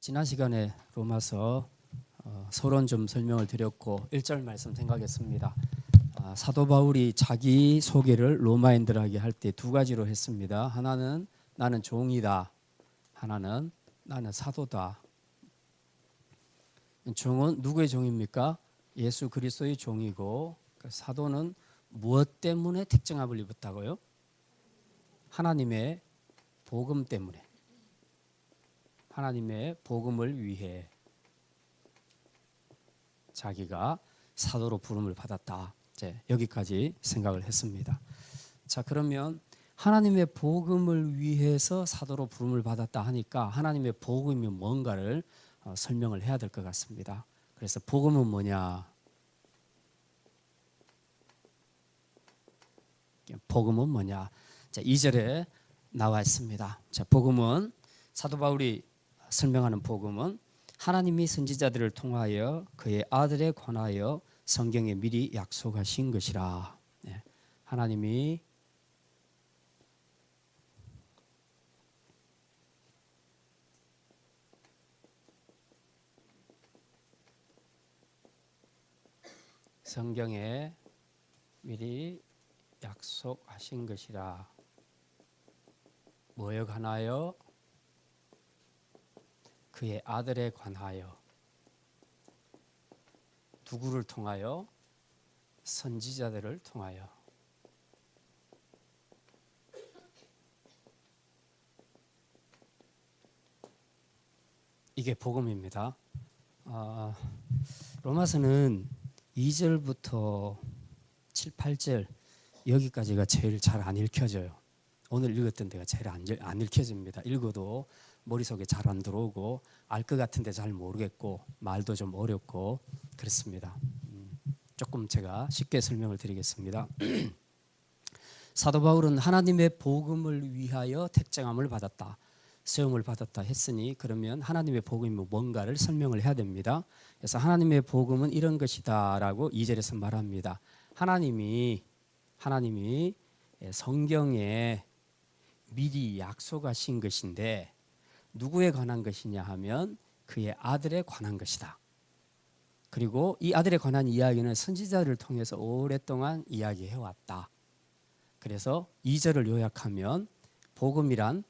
지난 시간에 로마서 서론 좀 설명을 드렸고 1절 말씀 생각했습니다. 사도 바울이 자기 소개를 로마인들에게 할 때 두 가지로 했습니다. 하나는 나는 종이다. 하나는 나는 사도다. 종은 누구의 종입니까? 예수 그리스도의 종이고, 사도는 무엇 때문에 특정함을 입었다고요? 하나님의 복음 때문에. 하나님의 복음을 위해 자기가 사도로 부름을 받았다. 이제 여기까지 생각을 했습니다. 자, 그러면 하나님의 복음을 위해서 사도로 부름을 받았다 하니까 하나님의 복음이 뭔가를 설명을 해야 될 것 같습니다. 그래서 복음은 뭐냐? 복음은 뭐냐? 자, 2절에 나와 있습니다. 자, 복음은 사도 바울이 설명하는 복음은 하나님이 선지자들을 통하여 그의 아들에 관하여 성경에 미리 약속하신 것이라. 네. 하나님이 성경에 미리 약속하신 것이라. 뭐에 관하여? 그의 아들에 관하여. 누구를 통하여? 선지자들을 통하여. 이게 복음입니다. 로마서는 2절부터 7, 8절 여기까지가 제일 잘 안 읽혀져요. 오늘 읽었던 데가 제일 안 읽혀집니다. 읽어도 머릿속에 잘 안 들어오고 알 것 같은데 잘 모르겠고 말도 좀 어렵고 그렇습니다. 조금 제가 쉽게 설명을 드리겠습니다. 사도 바울은 하나님의 복음을 위하여 택정함을 받았다. 세움을 받았다 했으니 그러면 하나님의 복음이 뭔가를 설명을 해야 됩니다. 그래서 하나님의 복음은 이런 것이다 라고 2절에서 말합니다. 하나님이 성경에 미리 약속하신 것인데 누구에 관한 것이냐 하면 그의 아들에 관한 것이다. 그리고 이 아들에 관한 이야기는 선지자를 통해서 오랫동안 이야기해왔다. 그래서 2절을 요약하면 복음이란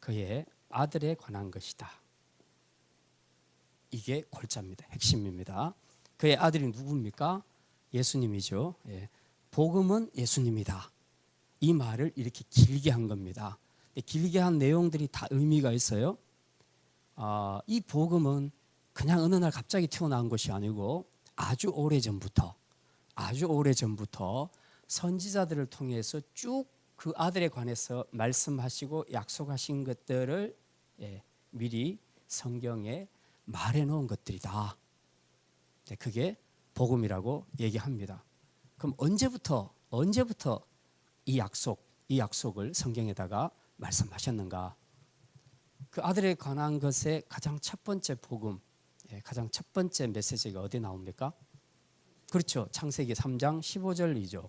그의 아들에 관한 것이다. 이게 골자입니다. 핵심입니다. 그의 아들이 누굽니까? 예수님이죠. 예. 복음은 예수님이다. 이 말을 이렇게 길게 한 겁니다. 길게 한 내용들이 다 의미가 있어요. 이 복음은 그냥 어느 날 갑자기 튀어나온 것이 아니고 아주 오래전부터 선지자들을 통해서 쭉 그 아들에 관해서 말씀하시고 약속하신 것들을 미리 성경에 말해놓은 것들이다. 그게 복음이라고 얘기합니다. 그럼 언제부터 이 약속을 성경에다가 말씀하셨는가? 그 아들에 관한 것의 가장 첫 번째 복음, 가장 첫 번째 메시지가 어디 나옵니까? 그렇죠. 창세기 3장 15절이죠.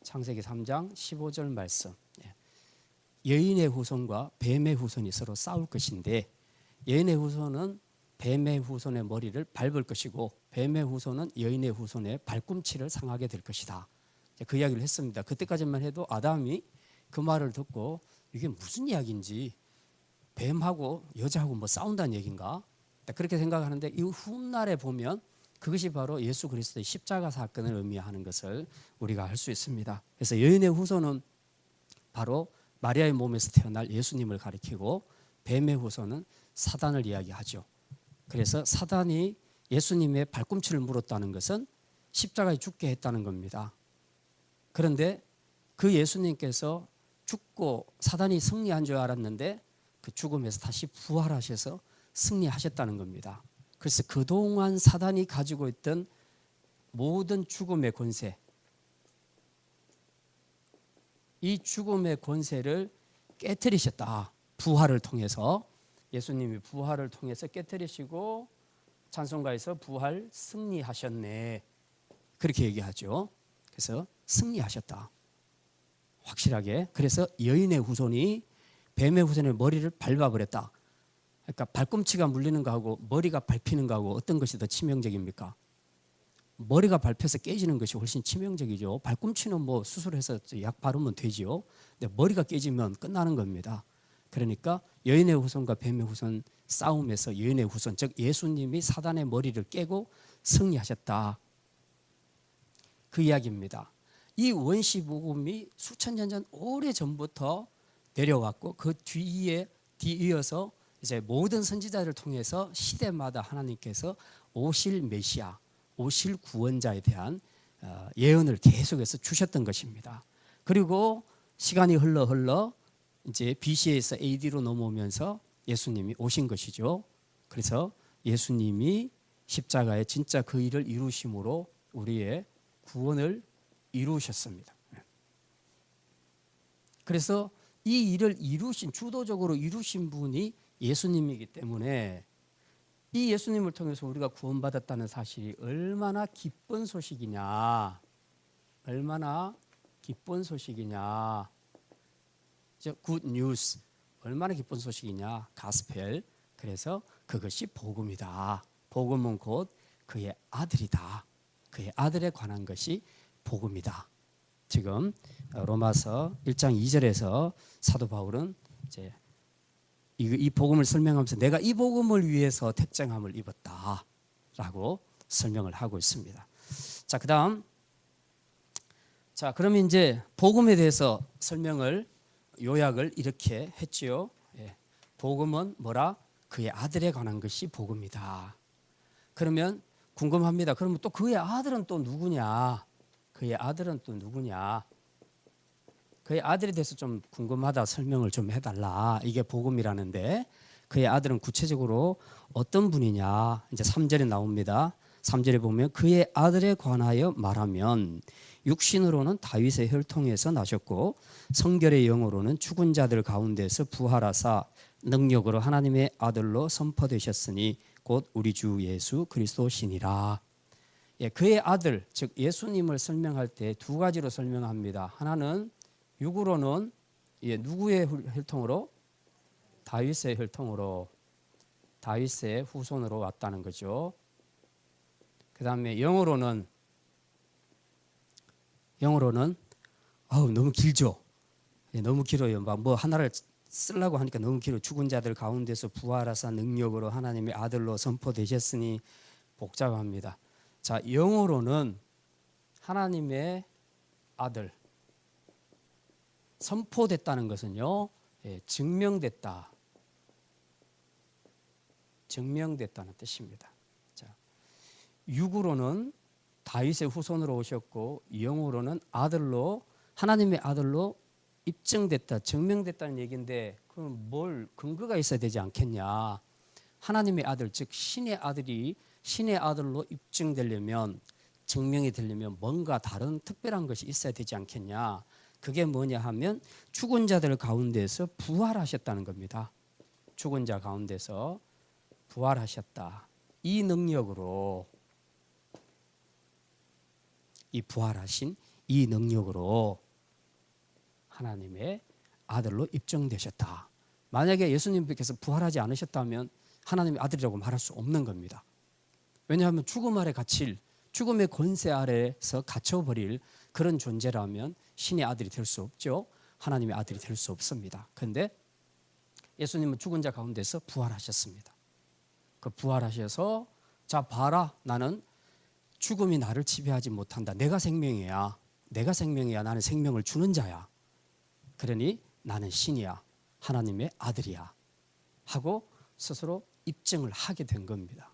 창세기 3장 15절 말씀. 여인의 후손과 뱀의 후손이 서로 싸울 것인데 여인의 후손은 뱀의 후손의 머리를 밟을 것이고 뱀의 후손은 여인의 후손의 발꿈치를 상하게 될 것이다. 그 이야기를 했습니다. 그때까지만 해도 아담이 그 말을 듣고 이게 무슨 이야기인지 뱀하고 여자하고 뭐 싸운다는 얘기인가? 그렇게 생각하는데 이 훗날에 보면 그것이 바로 예수 그리스도의 십자가 사건을 의미하는 것을 우리가 알 수 있습니다. 그래서 여인의 후손은 바로 마리아의 몸에서 태어날 예수님을 가리키고 뱀의 후손은 사단을 이야기하죠. 그래서 사단이 예수님의 발꿈치를 물었다는 것은 십자가에 죽게 했다는 겁니다. 그런데 그 예수님께서 죽고 사단이 승리한 줄 알았는데 그 죽음에서 다시 부활하셔서 승리하셨다는 겁니다. 그래서 그동안 사단이 가지고 있던 모든 죽음의 권세, 이 죽음의 권세를 깨뜨리셨다. 부활을 통해서 예수님이 부활을 통해서 깨뜨리시고 찬송가에서 부활 승리하셨네. 그렇게 얘기하죠. 그래서 승리하셨다. 확실하게. 그래서 여인의 후손이 뱀의 후손의 머리를 밟아버렸다. 그러니까 발꿈치가 물리는 거하고 머리가 밟히는 거하고 어떤 것이 더 치명적입니까? 머리가 밟혀서 깨지는 것이 훨씬 치명적이죠. 발꿈치는 뭐 수술해서 약 바르면 되지요. 근데 머리가 깨지면 끝나는 겁니다. 그러니까 여인의 후손과 뱀의 후손 싸움에서 여인의 후손, 즉 예수님이 사단의 머리를 깨고 승리하셨다. 그 이야기입니다. 이 원시 복음이 수천 년 전 오래 전부터 내려왔고 그 뒤이어서 이제 모든 선지자를 통해서 시대마다 하나님께서 오실 메시아, 오실 구원자에 대한 예언을 계속해서 주셨던 것입니다. 그리고 시간이 흘러 이제 BC에서 AD로 넘어오면서 예수님이 오신 것이죠. 그래서 예수님이 십자가에 진짜 그 일을 이루심으로 우리의 구원을 이루셨습니다. 그래서 이 일을 주도적으로 이루신 분이 예수님이기 때문에 이 예수님을 통해서 우리가 구원받았다는 사실이 얼마나 기쁜 소식이냐, 얼마나 기쁜 소식이냐, 굿 뉴스, 얼마나 기쁜 소식이냐, 가스펠. 그래서 그것이 복음이다. 복음은 곧 그의 아들이다. 그의 아들에 관한 것이 복음이다. 지금 로마서 1장 2절에서 사도 바울은 이제 이 복음을 설명하면서 내가 이 복음을 위해서 택정함을 입었다라고 설명을 하고 있습니다. 자, 그다음 그러면 이제 복음에 대해서 설명을 요약을 이렇게 했지요. 예. 복음은 뭐라? 그의 아들에 관한 것이 복음이다. 그러면 궁금합니다. 그러면 또 그의 아들은 또 누구냐? 그의 아들은 또 누구냐? 그의 아들에 대해서 좀 궁금하다. 설명을 좀 해달라. 이게 복음이라는데 그의 아들은 구체적으로 어떤 분이냐? 이제 3절에 나옵니다. 3절에 보면 그의 아들에 관하여 말하면 육신으로는 다윗의 혈통에서 나셨고 성결의 영으로는 죽은 자들 가운데서 부활하사 능력으로 하나님의 아들로 선포되셨으니 곧 우리 주 예수 그리스도시니라. 예, 그의 아들, 즉 예수님을 설명할 때 두 가지로 설명합니다. 하나는 육으로는 누구의 혈통으로? 다윗의 혈통으로, 다윗의 후손으로 왔다는 거죠. 그 다음에 영어로는 너무 길죠. 너무 길어요. 뭐 하나를 쓰려고 하니까 너무 길어. 죽은 자들 가운데서 부활하사 능력으로 하나님의 아들로 선포되셨으니 복잡합니다. 자, 영어로는 하나님의 아들 선포됐다는 것은요, 증명됐다. 증명됐다는 뜻입니다. 자, 육으로는 다윗의 후손으로 오셨고 영으로는 아들로 하나님의 아들로 입증됐다, 증명됐다는 얘기인데 그럼 뭘 근거가 있어야 되지 않겠냐? 하나님의 아들, 즉 신의 아들로 입증되려면 증명이 되려면 뭔가 다른 특별한 것이 있어야 되지 않겠냐? 그게 뭐냐 하면 죽은 자들 가운데서 부활하셨다는 겁니다. 죽은 자 가운데서 부활하셨다. 이 능력으로 이 부활하신 이 능력으로 하나님의 아들로 입증되셨다. 만약에 예수님께서 부활하지 않으셨다면 하나님의 아들이라고 말할 수 없는 겁니다. 왜냐하면 죽음 아래 갇힐, 죽음의 권세 아래에서 갇혀버릴 그런 존재라면 신의 아들이 될 수 없죠. 하나님의 아들이 될 수 없습니다. 그런데 예수님은 죽은 자 가운데서 부활하셨습니다. 그 부활하셔서 자 봐라, 나는 죽음이 나를 지배하지 못한다. 내가 생명이야. 나는 생명을 주는 자야. 그러니 나는 신이야. 하나님의 아들이야. 하고 스스로 입증을 하게 된 겁니다.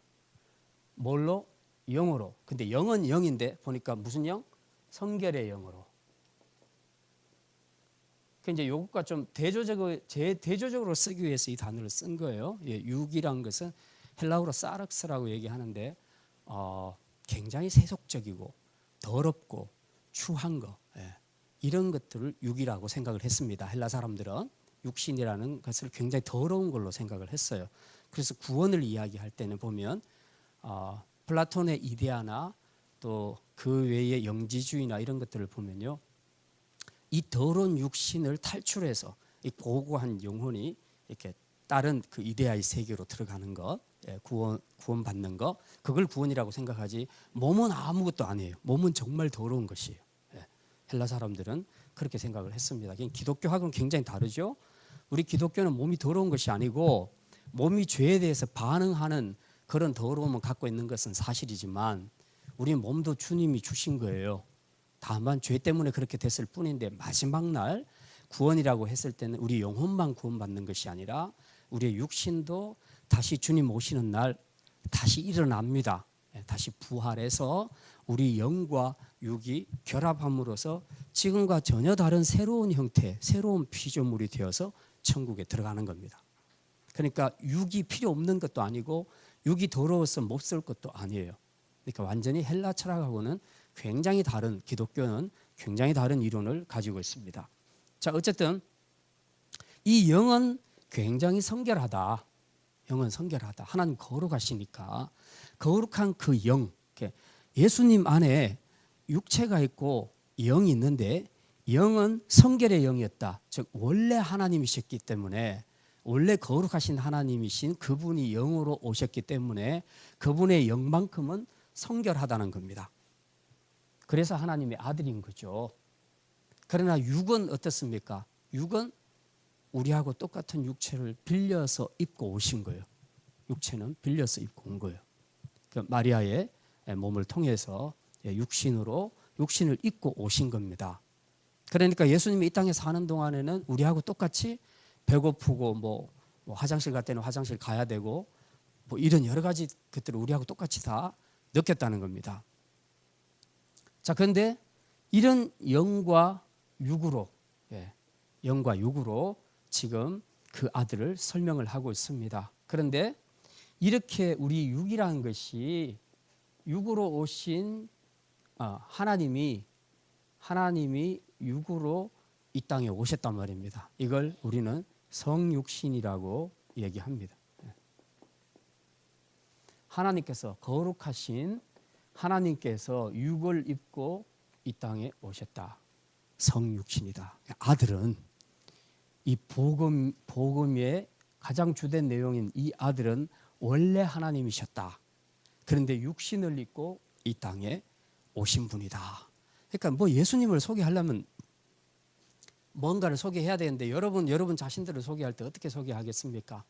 뭘로? 영으로. 근데 영은 영인데 보니까 무슨 영? 성결의 영으로. 그 이제 요것과 좀 대조적으로 쓰기 위해서 이 단어를 쓴 거예요. 육이란 것은 헬라어로 사르크스라고 얘기하는데 굉장히 세속적이고 더럽고 추한 거, 이런 것들을 육이라고 생각을 했습니다. 헬라 사람들은 육신이라는 것을 굉장히 더러운 걸로 생각을 했어요. 그래서 구원을 이야기할 때는 보면 플라톤의 이데아나 또 그 외의 영지주의나 이런 것들을 보면요, 이 더러운 육신을 탈출해서 이 고고한 영혼이 이렇게 다른 그 이데아의 세계로 들어가는 것, 구원받는 것, 그걸 구원이라고 생각하지 몸은 아무것도 아니에요. 몸은 정말 더러운 것이에요. 헬라 사람들은 그렇게 생각을 했습니다. 기독교하고는 굉장히 다르죠. 우리 기독교는 몸이 더러운 것이 아니고 몸이 죄에 대해서 반응하는 그런 더러움을 갖고 있는 것은 사실이지만 우리 몸도 주님이 주신 거예요. 다만 죄 때문에 그렇게 됐을 뿐인데 마지막 날 구원이라고 했을 때는 우리 영혼만 구원받는 것이 아니라 우리의 육신도 다시 주님 오시는 날 다시 일어납니다. 다시 부활해서 우리 영과 육이 결합함으로써 지금과 전혀 다른 새로운 형태, 새로운 피조물이 되어서 천국에 들어가는 겁니다. 그러니까 육이 필요 없는 것도 아니고 육이 더러워서 못 쓸 것도 아니에요. 그러니까 완전히 헬라 철학하고는 굉장히 다른, 기독교는 굉장히 다른 이론을 가지고 있습니다. 자, 어쨌든 이 영은 굉장히 성결하다. 영은 성결하다. 하나님 거룩하시니까 거룩한 그 영, 예수님 안에 육체가 있고 영이 있는데 영은 성결의 영이었다. 즉 원래 하나님이셨기 때문에 원래 거룩하신 하나님이신 그분이 영으로 오셨기 때문에 그분의 영만큼은 성결하다는 겁니다. 그래서 하나님의 아들인 거죠. 그러나 육은 어떻습니까? 육은 우리하고 똑같은 육체를 빌려서 입고 오신 거예요. 육체는 빌려서 입고 온 거예요. 마리아의 몸을 통해서 육신을 입고 오신 겁니다. 그러니까 예수님이 이 땅에 사는 동안에는 우리하고 똑같이 배고프고 뭐 화장실 갈 때는 화장실 가야 되고 뭐 이런 여러 가지 것들을 우리하고 똑같이 다 느꼈다는 겁니다. 자, 그런데 이런 영과 육으로 지금 그 아들을 설명을 하고 있습니다. 그런데 이렇게 우리 육이라는 것이 육으로 오신 하나님이 육으로 이 땅에 오셨단 말입니다. 이걸 우리는 성육신이라고 얘기합니다. 하나님께서 거룩하신 하나님께서 육을 입고 이 땅에 오셨다. 성육신이다. 아들은 이 복음의 가장 주된 내용인 이 아들은 원래 하나님이셨다. 그런데 육신을 입고 이 땅에 오신 분이다. 그러니까 뭐 예수님을 소개하려면 뭔가를 소개해야 되는데 여러분 자신들을 소개할 때 어떻게 소개하겠습니까?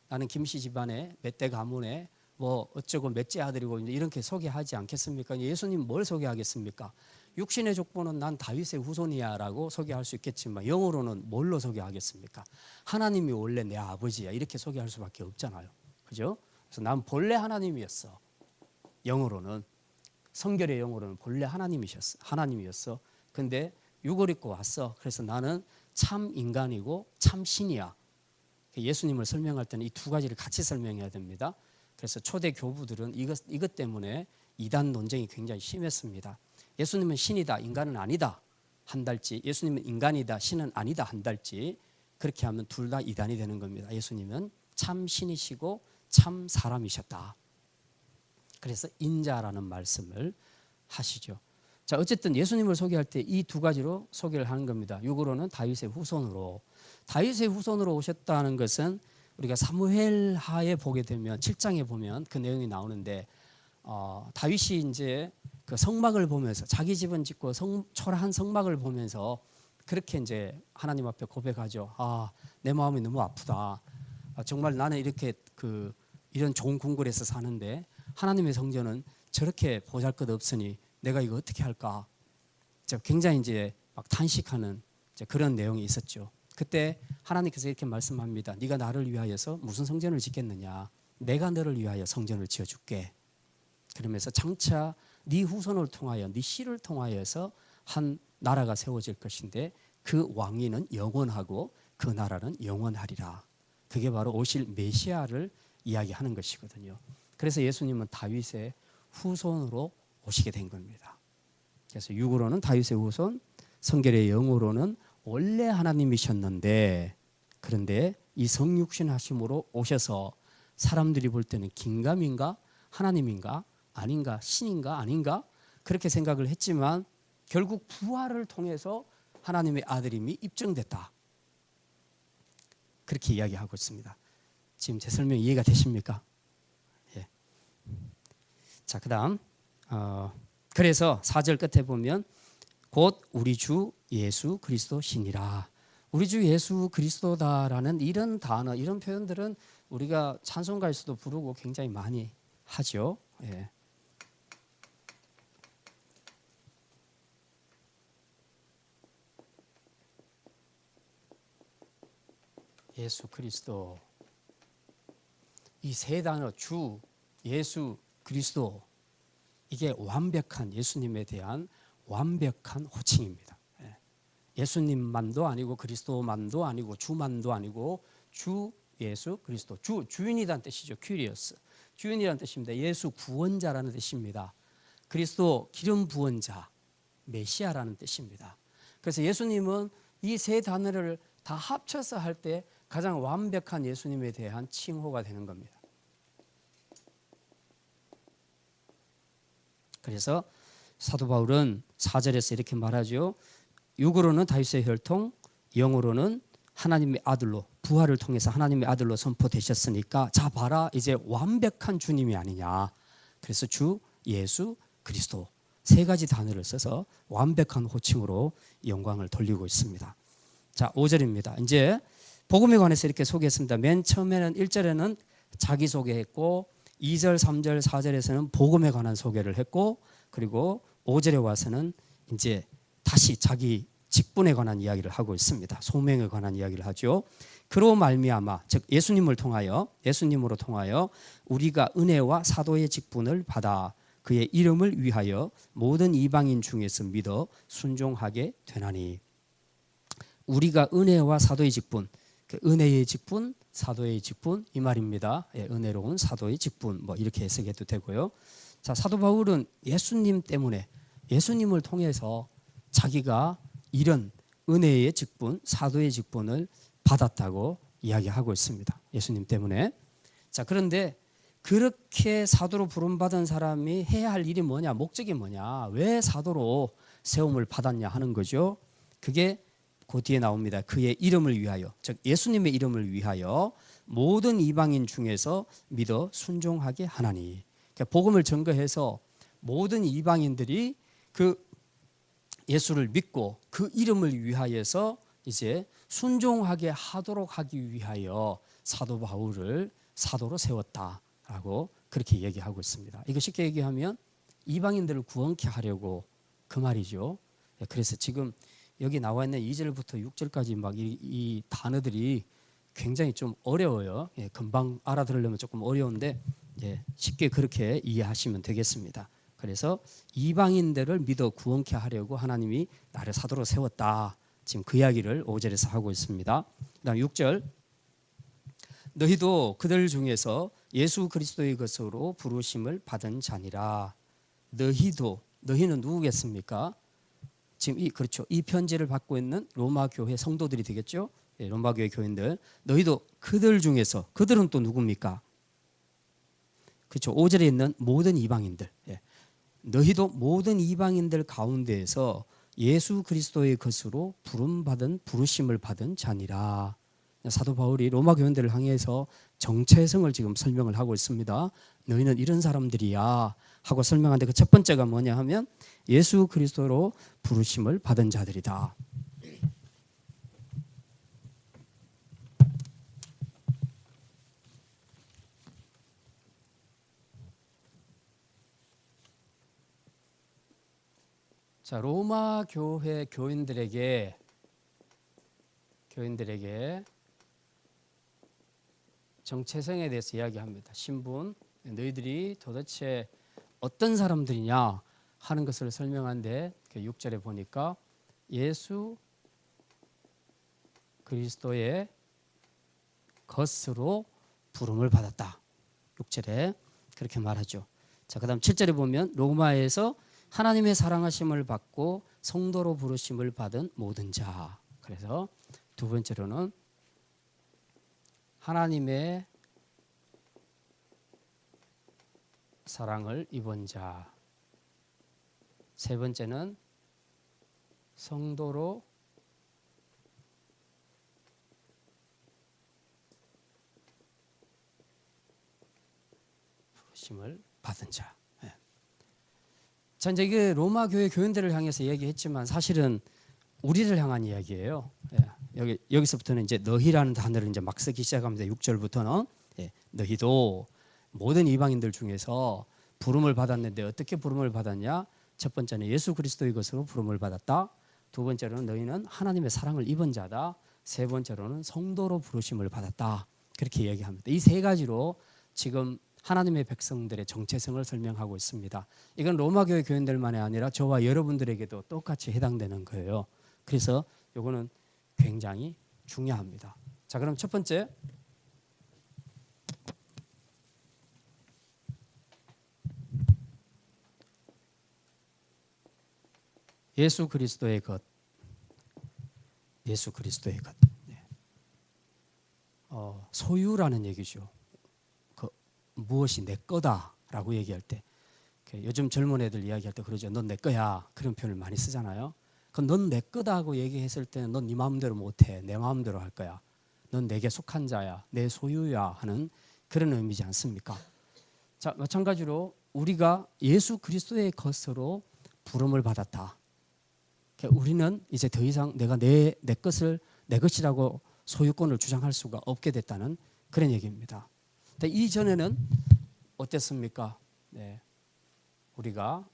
나는 김씨 집안의 몇 대 가문에 뭐 어쩌고 몇째 아들이고 이렇게 소개하지 않겠습니까? 예수님 뭘 소개하겠습니까? 육신의 족보는 난 다윗의 후손이야라고 소개할 수 있겠지만 영어로는 뭘로 소개하겠습니까? 하나님이 원래 내 아버지야 이렇게 소개할 수밖에 없잖아요. 그죠? 그래서 난 본래 하나님이었어. 영어로는 성결의 영어로는 본래 하나님이었어. 근데 육을 입고 왔어. 그래서 나는 참 인간이고 참 신이야. 예수님을 설명할 때는 이 두 가지를 같이 설명해야 됩니다. 그래서 초대 교부들은 이것 때문에 이단 논쟁이 굉장히 심했습니다. 예수님은 신이다, 인간은 아니다 한달지, 예수님은 인간이다, 신은 아니다 한달지, 그렇게 하면 둘 다 이단이 되는 겁니다. 예수님은 참 신이시고 참 사람이셨다. 그래서 인자라는 말씀을 하시죠. 자, 어쨌든 예수님을 소개할 때 이 두 가지로 소개를 하는 겁니다. 육으로는 다윗의 후손으로 오셨다는 것은 우리가 사무엘하에 보게 되면 7장에 보면 그 내용이 나오는데 다윗이 이제 그 성막을 보면서 자기 집은 짓고 초라한 성막을 보면서 그렇게 이제 하나님 앞에 고백하죠. 내 마음이 너무 아프다. 정말 나는 이렇게 이런 좋은 궁궐에서 사는데 하나님의 성전은 저렇게 보잘것없으니 내가 이거 어떻게 할까? 굉장히 이제 막 탄식하는 그런 내용이 있었죠. 그때 하나님께서 이렇게 말씀합니다. 네가 나를 위하여서 무슨 성전을 짓겠느냐? 내가 너를 위하여 성전을 지어줄게. 그러면서 장차 네 후손을 통하여 네 씨를 통하여서 한 나라가 세워질 것인데 그 왕위는 영원하고 그 나라는 영원하리라. 그게 바로 오실 메시아를 이야기하는 것이거든요. 그래서 예수님은 다윗의 후손으로 오시게 된 겁니다. 그래서 육으로는 다윗의 후손, 성결의 영으로는 원래 하나님이셨는데 그런데 이 성육신 하심으로 오셔서 사람들이 볼 때는 긴가민가 하나님인가 아닌가 신인가 아닌가 그렇게 생각을 했지만 결국 부활을 통해서 하나님의 아들임이 입증됐다. 그렇게 이야기하고 있습니다. 지금 제 설명 이해가 되십니까? 예. 자, 그다음 그래서 4절 끝에 보면 곧 우리 주 예수 그리스도 신이라. 우리 주 예수 그리스도다라는 이런 단어, 이런 표현들은 우리가 찬송가에서도 부르고 굉장히 많이 하죠. 예. 예수 그리스도, 이 세 단어 주, 예수, 그리스도, 이게 완벽한 예수님에 대한 완벽한 호칭입니다. 예수님만도 아니고 그리스도만도 아니고 주만도 아니고 주 예수 그리스도, 주인이라는 뜻이죠. 큐리어스, 주인이라는 뜻입니다. 예수 구원자라는 뜻입니다. 그리스도 기름 부은 자, 메시아라는 뜻입니다. 그래서 예수님은 이 세 단어를 다 합쳐서 할 때 가장 완벽한 예수님에 대한 칭호가 되는 겁니다. 그래서 사도 바울은 4절에서 이렇게 말하죠. 육으로는 다윗의 혈통, 영으로는 하나님의 아들로, 부활을 통해서 하나님의 아들로 선포되셨으니까 자 봐라, 이제 완벽한 주님이 아니냐. 그래서 주, 예수, 그리스도 세 가지 단어를 써서 완벽한 호칭으로 영광을 돌리고 있습니다. 자, 5절입니다. 이제 복음에 관해서 이렇게 소개했습니다. 맨 처음에는 1절에는 자기소개했고 2절, 3절, 4절에서는 복음에 관한 소개를 했고 그리고 5절에 와서는 이제 다시 자기 직분에 관한 이야기를 하고 있습니다. 소명에 관한 이야기를 하죠. 그로 말미암아, 즉 예수님으로 통하여 우리가 은혜와 사도의 직분을 받아 그의 이름을 위하여 모든 이방인 중에서 믿어 순종하게 되나니. 우리가 은혜와 사도의 직분, 은혜의 직분, 사도의 직분 이 말입니다. 예, 은혜로운 사도의 직분 뭐 이렇게 해석해도 되고요. 자, 사도 바울은 예수님 때문에, 예수님을 통해서 자기가 이런 은혜의 직분, 사도의 직분을 받았다고 이야기하고 있습니다. 예수님 때문에. 자, 그런데 그렇게 사도로 부름받은 사람이 해야 할 일이 뭐냐, 목적이 뭐냐, 왜 사도로 세움을 받았냐 하는 거죠. 그게 그 뒤에 나옵니다. 그의 이름을 위하여, 즉 예수님의 이름을 위하여 모든 이방인 중에서 믿어 순종하게 하나니. 그러니까 복음을 증거해서 모든 이방인들이 그 예수를 믿고 그 이름을 위하여서 이제 순종하게 하도록 하기 위하여 사도 바울을 사도로 세웠다라고 그렇게 얘기하고 있습니다. 이거 쉽게 얘기하면 이방인들을 구원케 하려고 그 말이죠. 그래서 지금 여기 나와 있는 2절부터 6절까지 막 이 단어들이 굉장히 좀 어려워요. 예, 금방 알아들으려면 조금 어려운데 예, 쉽게 그렇게 이해하시면 되겠습니다. 그래서 이방인들을 믿어 구원케 하려고 하나님이 나를 사도로 세웠다. 지금 그 이야기를 5절에서 하고 있습니다. 그다음 6절. 너희도 그들 중에서 예수 그리스도의 것으로 부르심을 받은 자니라. 너희도, 너희는 누구겠습니까? 지금 이 편지를 받고 있는 로마 교회 성도들이 되겠죠. 예, 로마 교회 교인들. 너희도 그들 중에서, 그들은 또 누굽니까? 그렇죠. 5절에 있는 모든 이방인들. 예. 너희도 모든 이방인들 가운데에서 예수 그리스도의 것으로 부르심을 받은 자니라. 사도 바울이 로마 교인들을 향해서 정체성을 지금 설명을 하고 있습니다. 너희는 이런 사람들이야 하고 설명하는데 그 첫 번째가 뭐냐 하면 예수 그리스도로 부르심을 받은 자들이다. 자, 로마 교회 교인들에게 정체성에 대해서 이야기합니다. 신분, 너희들이 도대체 어떤 사람들이냐 하는 것을 설명하는데 6절에 보니까 예수 그리스도의 것으로 부름을 받았다. 6절에 그렇게 말하죠. 자, 그다음 7절에 보면 로마에서 하나님의 사랑하심을 받고 성도로 부르심을 받은 모든 자. 그래서 두 번째로는 하나님의 사랑을 입은 자. 세 번째는 성도로 부르심을 받은 자. 예. 자, 이제 이게 로마 교회 교인들을 향해서 얘기했지만 사실은 우리를 향한 이야기예요. 예. 여기서부터는 이제 너희라는 단어를 이제 막 쓰기 시작합니다. 6절부터는 예. 너희도 모든 이방인들 중에서 부름을 받았는데 어떻게 부름을 받았냐? 첫 번째는 예수 그리스도의 것으로 부름을 받았다. 두 번째로는 너희는 하나님의 사랑을 입은 자다. 세 번째로는 성도로 부르심을 받았다. 그렇게 얘기합니다. 이 세 가지로 지금 하나님의 백성들의 정체성을 설명하고 있습니다. 이건 로마 교회 교인들만이 아니라 저와 여러분들에게도 똑같이 해당되는 거예요. 그래서 이거는 굉장히 중요합니다. 자, 그럼 첫 번째, 예수 그리스도의 것. 예수 그리스도의 것. 네. 소유라는 얘기죠. 그 무엇이 내 거다라고 얘기할 때, 요즘 젊은 애들 이야기할 때 그러죠. 넌 내 거야. 그런 표현을 많이 쓰잖아요. 그럼 넌 내 거다고 얘기했을 때는 넌 네 마음대로 못해. 내 마음대로 할 거야. 넌 내게 속한 자야. 내 소유야 하는 그런 의미지 않습니까? 자, 마찬가지로 우리가 예수 그리스도의 것으로 부름을 받았다. 우리는 이제 더 이상 내가 내 것을 내 것이라고 소유권을 주장할 수가 없게 됐다는 그런 얘기입니다. 이전에는 어땠습니까? 네.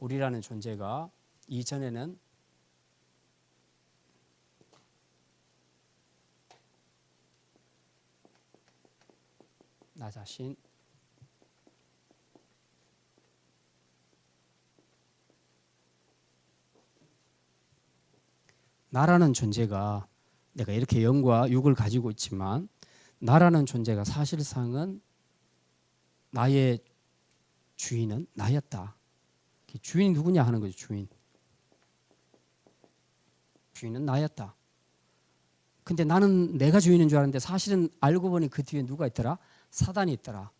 우리라는 존재가 이전에는 나 자신, 나라는 존재가, 내가 이렇게 영과 육을 가지고 있지만 나라는 존재가 사실상은 나의 주인은 나였다. 주인이 누구냐 하는 거죠. 주인은 나였다. 근데 나는 내가 주인인 줄 알았는데 사실은 알고 보니 그 뒤에 누가 있더라? 사단이 있더라.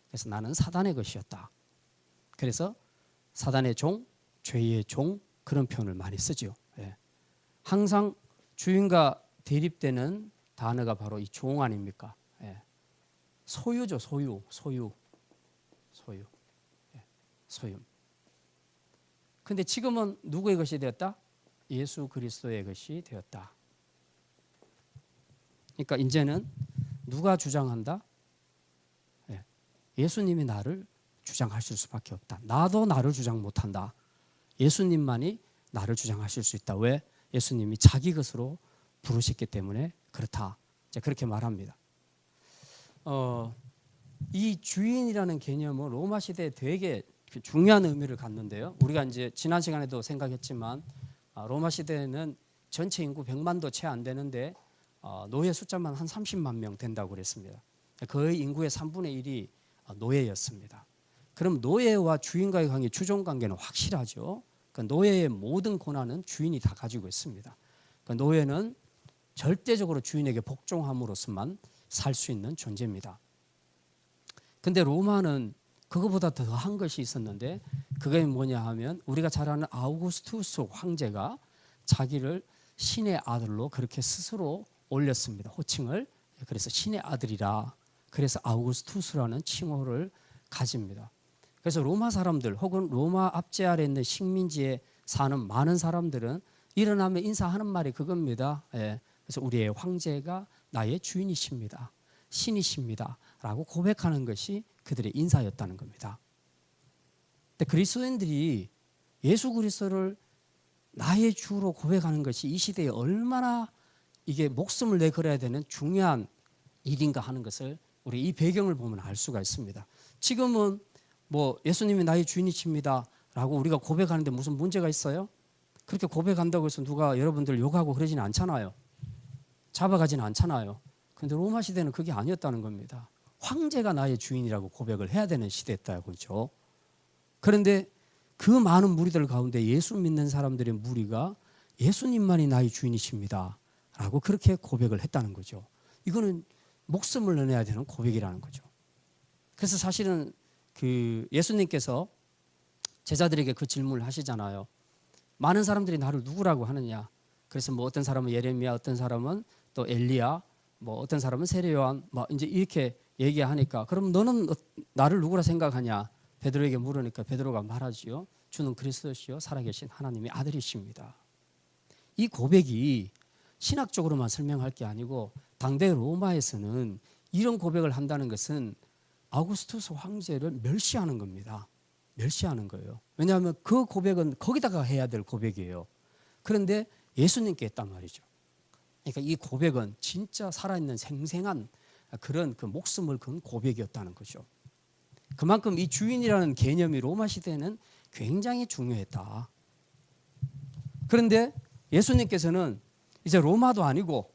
그래서 나는 사단의 것이었다. 그래서 사단의 종, 죄의 종, 그런 표현을 많이 쓰죠. 예. 항상 주인과 대립되는 단어가 바로 이 종 아닙니까? 예. 소유죠. 소유. 예. 소유. 근데 지금은 누구의 것이 되었다? 예수 그리스도의 것이 되었다. 그러니까 이제는 누가 주장한다? 예. 예수님이 나를 주장하실 수밖에 없다. 나도 나를 주장 못한다. 예수님만이 나를 주장하실 수 있다. 왜? 예수님이 자기 것으로 부르셨기 때문에 그렇다. 이제 그렇게 말합니다. 이 주인이라는 개념은 로마 시대에 되게 중요한 의미를 갖는데요. 우리가 이제 지난 시간에도 생각했지만 로마 시대에는 전체 인구 100만도 채 안 되는데 노예 숫자만 한 30만 명 된다고 그랬습니다. 거의 인구의 3분의 1이 노예였습니다. 그럼 노예와 주인과의 관계, 주종 관계는 확실하죠. 그러니까 노예의 모든 권한은 주인이 다 가지고 있습니다. 그러니까 노예는 절대적으로 주인에게 복종함으로써만 살 수 있는 존재입니다. 근데 로마는 그거보다 더한 것이 있었는데 그게 뭐냐 하면 우리가 잘 아는 아우구스투스 황제가 자기를 신의 아들로 그렇게 스스로 올렸습니다. 호칭을. 그래서 신의 아들이라, 그래서 아우구스투스라는 칭호를 가집니다. 그래서 로마 사람들 혹은 로마 압제 아래 있는 식민지에 사는 많은 사람들은 일어나면 인사하는 말이 그겁니다. 예. 그래서 우리의 황제가 나의 주인이십니다. 신이십니다. 라고 고백하는 것이 그들의 인사였다는 겁니다. 근데 그리스도인들이 예수 그리스도를 나의 주로 고백하는 것이 이 시대에 얼마나 이게 목숨을 내걸어야 되는 중요한 일인가 하는 것을 우리 이 배경을 보면 알 수가 있습니다. 지금은 뭐 예수님이 나의 주인이십니다 라고 우리가 고백하는데 무슨 문제가 있어요? 그렇게 고백한다고 해서 누가 여러분들 욕하고 그러지는 않잖아요. 잡아가지는 않잖아요. 근데 로마 시대는 그게 아니었다는 겁니다. 황제가 나의 주인이라고 고백을 해야 되는 시대였다고 그렇죠. 그런데 그 많은 무리들 가운데 예수 믿는 사람들의 무리가 예수님만이 나의 주인이십니다 라고 그렇게 고백을 했다는 거죠. 이거는 목숨을 내놔야 되는 고백이라는 거죠. 그래서 사실은 그 예수님께서 제자들에게 그 질문을 하시잖아요. 많은 사람들이 나를 누구라고 하느냐. 그래서 뭐 어떤 사람은 예레미야, 어떤 사람은 또 엘리야, 뭐 어떤 사람은 세례 요한, 뭐 이제 이렇게 얘기하니까 그럼 너는 나를 누구라 생각하냐? 베드로에게 물으니까 베드로가 말하지요. 주는 그리스도시요 살아계신 하나님의 아들이십니다. 이 고백이 신학적으로만 설명할 게 아니고 당대 로마에서는 이런 고백을 한다는 것은 아우구스투스 황제를 멸시하는 겁니다. 멸시하는 거예요. 왜냐하면 그 고백은 거기다가 해야 될 고백이에요. 그런데 예수님께 했단 말이죠. 그러니까 이 고백은 진짜 살아있는 생생한 그런 그 목숨을 건 고백이었다는 거죠. 그만큼 이 주인이라는 개념이 로마 시대에는 굉장히 중요했다. 그런데 예수님께서는 이제 로마도 아니고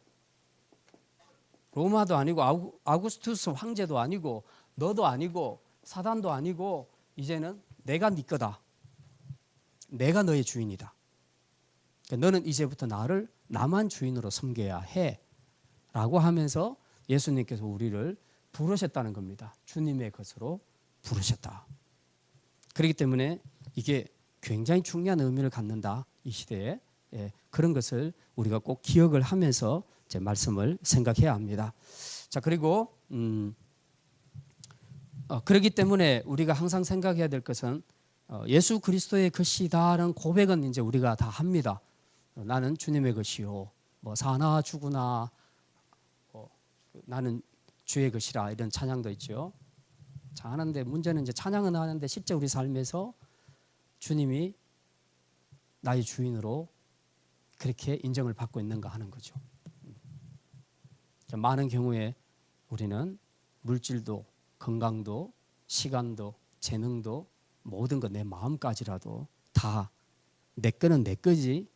아우구스투스 황제도 아니고 너도 아니고 사단도 아니고 이제는 내가 네 거다. 내가 너의 주인이다. 그러니까 너는 이제부터 나만 주인으로 섬겨야 해. 라고 하면서 예수님께서 우리를 부르셨다는 겁니다. 주님의 것으로 부르셨다. 그렇기 때문에 이게 굉장히 중요한 의미를 갖는다. 이 시대에. 그런 것을 우리가 꼭 기억을 하면서 제 말씀을 생각해야 합니다. 자, 그리고 그렇기 때문에 우리가 항상 생각해야 될 것은 예수 그리스도의 것이다라는 고백은 이제 우리가 다 합니다. 나는 주님의 것이요, 뭐 사나 죽으나 나는 주의 것이라 이런 찬양도 있죠. 자, 하는데 문제는 이제 찬양은 하는데 실제 우리 삶에서 주님이 나의 주인으로 그렇게 인정을 받고 있는가 하는 거죠. 많은 경우에 우리는 물질도 건강도 시간도 재능도 모든 것 내 마음까지라도 다 내 거는 내 거지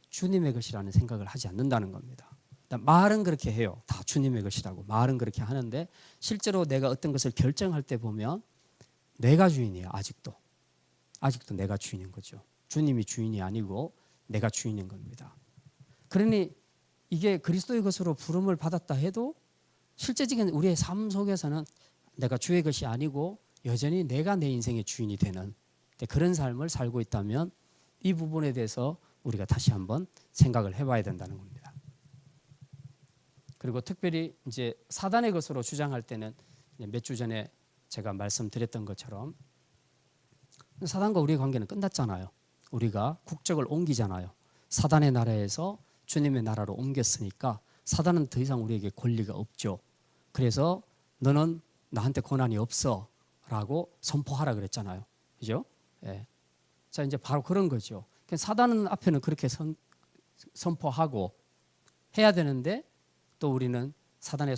주님의 것이라는 생각을 하지 않는다는 겁니다. 말은 그렇게 해요. 다 주님의 것이라고 말은 그렇게 하는데 실제로 내가 어떤 것을 결정할 때 보면 내가 주인이에요. 아직도 내가 주인인 거죠. 주님이 주인이 아니고 내가 주인인 겁니다. 그러니 이게 그리스도의 것으로 부름을 받았다 해도 실제적인 우리의 삶 속에서는 내가 주의 것이 아니고 여전히 내가 내 인생의 주인이 되는 그런 삶을 살고 있다면 이 부분에 대해서 우리가 다시 한번 생각을 해봐야 된다는 겁니다. 그리고 특별히 이제 사단의 것으로 주장할 때는 몇 주 전에 제가 말씀드렸던 것처럼 사단과 우리의 관계는 끝났잖아요. 우리가 국적을 옮기잖아요. 사단의 나라에서 주님의 나라로 옮겼으니까 사단은 더 이상 우리에게 권리가 없죠. 그래서 너는 나한테 권한이 없어 라고 선포하라 그랬잖아요. 그죠? 예. 자, 이제 바로 그런 거죠. 사단은 앞에는 그렇게 선포하고 해야 되는데 또 우리는 사단의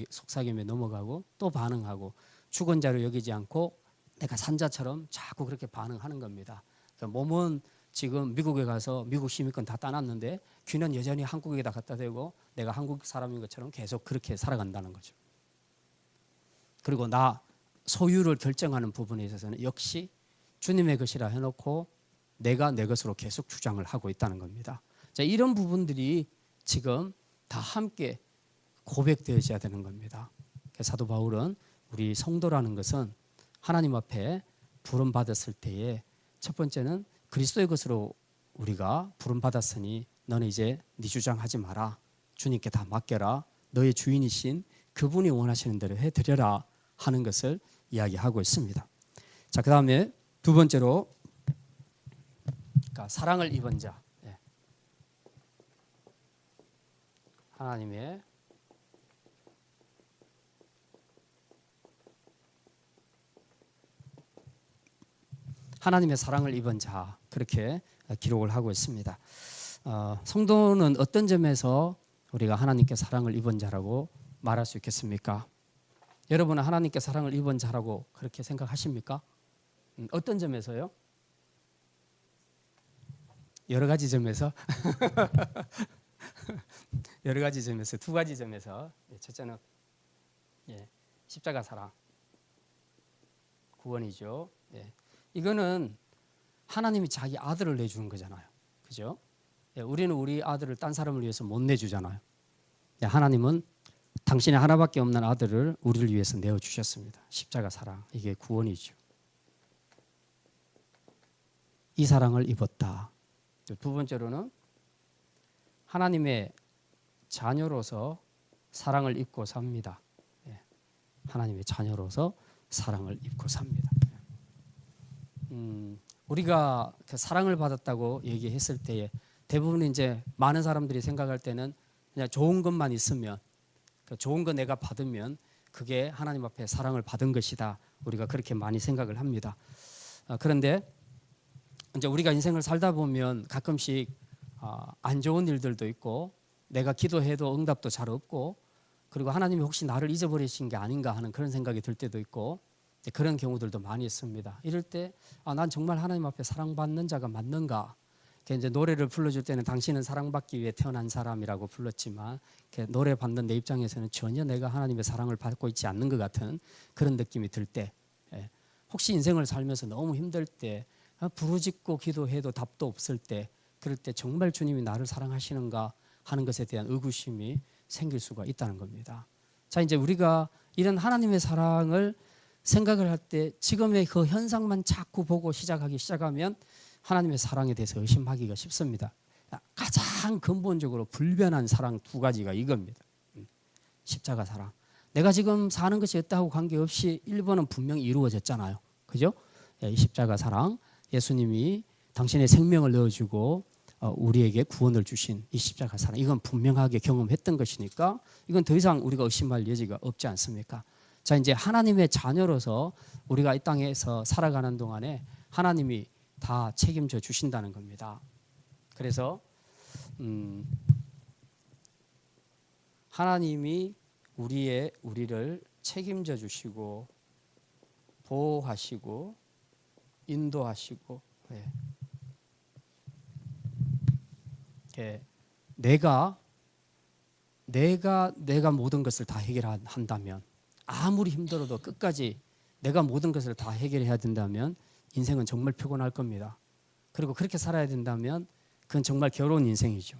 속삭임에 넘어가고 또 반응하고 죽은 자로 여기지 않고 내가 산자처럼 자꾸 그렇게 반응하는 겁니다. 그러니까 몸은 지금 미국에 가서 미국 시민권 다 따놨는데 귀는 여전히 한국에다 갖다 대고 내가 한국 사람인 것처럼 계속 그렇게 살아간다는 거죠. 그리고 나 소유를 결정하는 부분에 있어서는 역시 주님의 것이라 해놓고 내가 내 것으로 계속 주장을 하고 있다는 겁니다. 자, 이런 부분들이 지금 다 함께 고백되어져야 되는 겁니다. 사도 바울은 우리 성도라는 것은 하나님 앞에 부름받았을 때에 첫 번째는 그리스도의 것으로 우리가 부름받았으니 너는 이제 네 주장하지 마라. 주님께 다 맡겨라. 너의 주인이신 그분이 원하시는 대로 해드려라 하는 것을 이야기하고 있습니다. 자, 그 다음에 두 번째로 그러니까 사랑을 입은 자. 하나님의 사랑을 입은 자 그렇게 기록을 하고 있습니다. 성도는 어떤 점에서 우리가 하나님께 사랑을 입은 자라고 말할 수 있겠습니까? 여러분은 하나님께 사랑을 입은 자라고 그렇게 생각하십니까? 어떤 점에서요? 여러 가지 점에서 여러 가지 점에서 두 가지 점에서 첫째는 십자가 사랑 구원이죠. 이거는 하나님이 자기 아들을 내주는 거잖아요. 그죠? 우리는 우리 아들을 딴 사람을 위해서 못 내주잖아요. 하나님은 당신의 하나밖에 없는 아들을 우리를 위해서 내어주셨습니다. 십자가 사랑, 이게 구원이죠. 이 사랑을 입었다. 두 번째로는 하나님의 자녀로서 사랑을 입고 삽니다. 하나님의 자녀로서 사랑을 입고 삽니다. 우리가 그 사랑을 받았다고 얘기했을 때에 대부분 이제 많은 사람들이 생각할 때는 그냥 좋은 것만 있으면, 그 좋은 거 내가 받으면 그게 하나님 앞에 사랑을 받은 것이다. 우리가 그렇게 많이 생각을 합니다. 그런데 이제 우리가 인생을 살다 보면 가끔씩 안 좋은 일들도 있고, 내가 기도해도 응답도 잘 없고, 그리고 하나님이 혹시 나를 잊어버리신 게 아닌가 하는 그런 생각이 들 때도 있고, 그런 경우들도 많이 있습니다. 이럴 때 난 정말 하나님 앞에 사랑받는 자가 맞는가? 이제 노래를 불러줄 때는 당신은 사랑받기 위해 태어난 사람이라고 불렀지만, 노래 받는 내 입장에서는 전혀 내가 하나님의 사랑을 받고 있지 않는 것 같은 그런 느낌이 들 때, 혹시 인생을 살면서 너무 힘들 때, 부르짖고 기도해도 답도 없을 때, 그럴 때 정말 주님이 나를 사랑하시는가 하는 것에 대한 의구심이 생길 수가 있다는 겁니다. 자, 이제 우리가 이런 하나님의 사랑을 생각을 할 때 지금의 그 현상만 자꾸 보고 시작하면 하나님의 사랑에 대해서 의심하기가 쉽습니다. 가장 근본적으로 불변한 사랑 두 가지가 이겁니다. 십자가 사랑. 내가 지금 사는 것이 어떠하고 관계없이 1번은 분명히 이루어졌잖아요. 그죠? 이 십자가 사랑, 예수님이 당신의 생명을 넣어주고 우리에게 구원을 주신 이 십자가 사랑, 이건 분명하게 경험했던 것이니까 이건 더 이상 우리가 의심할 여지가 없지 않습니까? 자, 이제 하나님의 자녀로서 우리가 이 땅에서 살아가는 동안에 하나님이 다 책임져 주신다는 겁니다. 그래서 하나님이 우리를 책임져 주시고 보호하시고 인도하시고, 내가 모든 것을 다 해결한다면, 아무리 힘들어도 끝까지 내가 모든 것을 다 해결해야 된다면 인생은 정말 피곤할 겁니다. 그리고 그렇게 살아야 된다면 그건 정말 괴로운 인생이죠.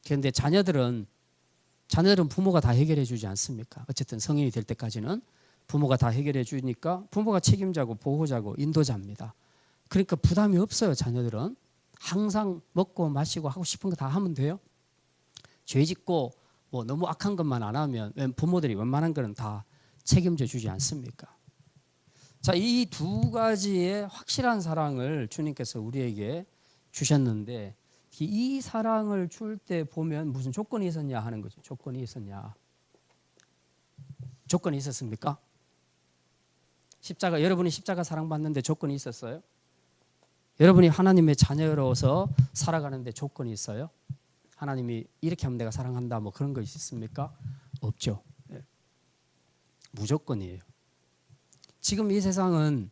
그런데 자녀들은 부모가 다 해결해 주지 않습니까? 어쨌든 성인이 될 때까지는 부모가 다 해결해 주니까 부모가 책임자고 보호자고 인도자입니다. 그러니까 부담이 없어요. 자녀들은 항상 먹고 마시고 하고 싶은 거 다 하면 돼요. 죄 짓고 너무 악한 것만 안 하면 부모들이 웬만한 거는 다 책임져 주지 않습니까? 자, 이 두 가지의 확실한 사랑을 주님께서 우리에게 주셨는데, 이 사랑을 줄 때 보면 무슨 조건이 있었냐 하는 거죠. 조건이 있었냐? 조건이 있었습니까? 여러분이 십자가 사랑받는데 조건이 있었어요? 여러분이 하나님의 자녀로서 살아가는데 조건이 있어요? 하나님이 이렇게 하면 내가 사랑한다 그런 거 있습니까? 없죠. 무조건이에요. 지금 이 세상은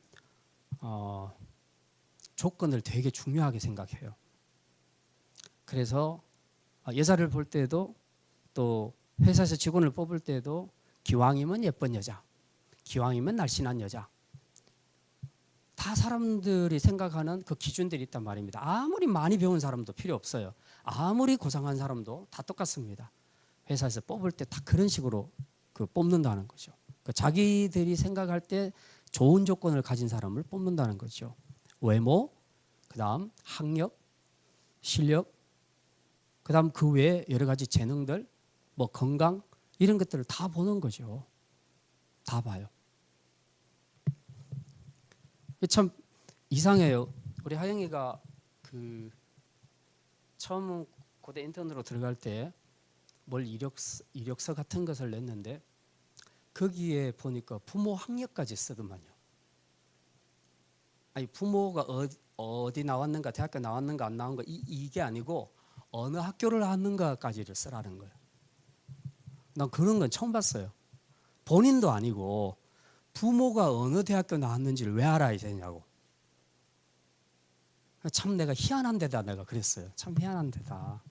조건을 되게 중요하게 생각해요. 그래서 여자를 볼 때도, 또 회사에서 직원을 뽑을 때도 기왕이면 예쁜 여자, 기왕이면 날씬한 여자, 다 사람들이 생각하는 그 기준들이 있단 말입니다. 아무리 많이 배운 사람도 필요 없어요. 아무리 고상한 사람도 다 똑같습니다. 회사에서 뽑을 때 다 그런 식으로 뽑는다는 거죠. 자기들이 생각할 때 좋은 조건을 가진 사람을 뽑는다는 거죠. 외모, 그다음 학력, 실력, 그다음 그 외에 여러 가지 재능들, 건강, 이런 것들을 다 보는 거죠. 다 봐요. 참 이상해요. 우리 하영이가 처음 고대 인턴으로 들어갈 때 이력서 같은 것을 냈는데, 거기에 보니까 부모 학력까지 쓰더만요. 아니, 부모가 어디 나왔는가, 대학교 나왔는가 안 나온 거 이게 아니고 어느 학교를 나왔는가까지를 쓰라는 거예요. 난 그런 건 처음 봤어요. 본인도 아니고 부모가 어느 대학교 나왔는지를 왜 알아야 되냐고. 참 내가 희한한 데다 내가 그랬어요. 참 희한한 데다.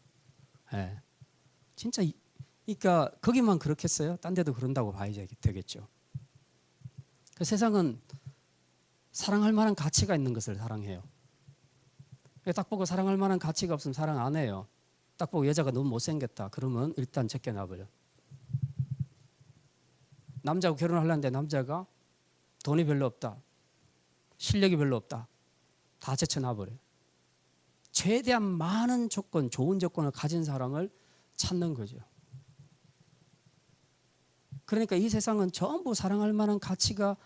진짜 그러니까 거기만 그렇겠어요? 딴 데도 그런다고 봐야 되겠죠. 세상은 사랑할 만한 가치가 있는 것을 사랑해요. 딱 보고 사랑할 만한 가치가 없으면 사랑 안 해요. 딱 보고 여자가 너무 못생겼다 그러면 일단 제껴놔버려. 남자하고 결혼하려는데 남자가 돈이 별로 없다, 실력이 별로 없다, 다 제쳐놔버려요. 최대한 많은 조건, 좋은 조건을 가진 사람을 찾는 거죠. 그러니까 이 세상은 전부 사랑할 만한 가치가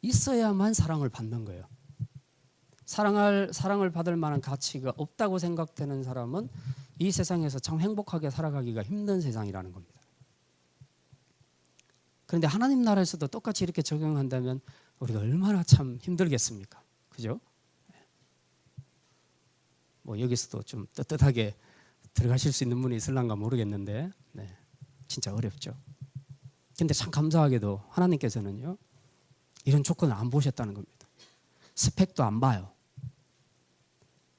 있어야만 사랑을 받는 거예요. 사랑을 받을 만한 가치가 없다고 생각되는 사람은 이 세상에서 참 행복하게 살아가기가 힘든 세상이라는 겁니다. 그런데 하나님 나라에서도 똑같이 이렇게 적용한다면 우리가 얼마나 참 힘들겠습니까? 그죠? 뭐 여기서도 좀 떳떳하게 들어가실 수 있는 분이 있을란가 모르겠는데, 네, 진짜 어렵죠. 근데 참 감사하게도 하나님께서는요, 이런 조건을 안 보셨다는 겁니다. 스펙도 안 봐요.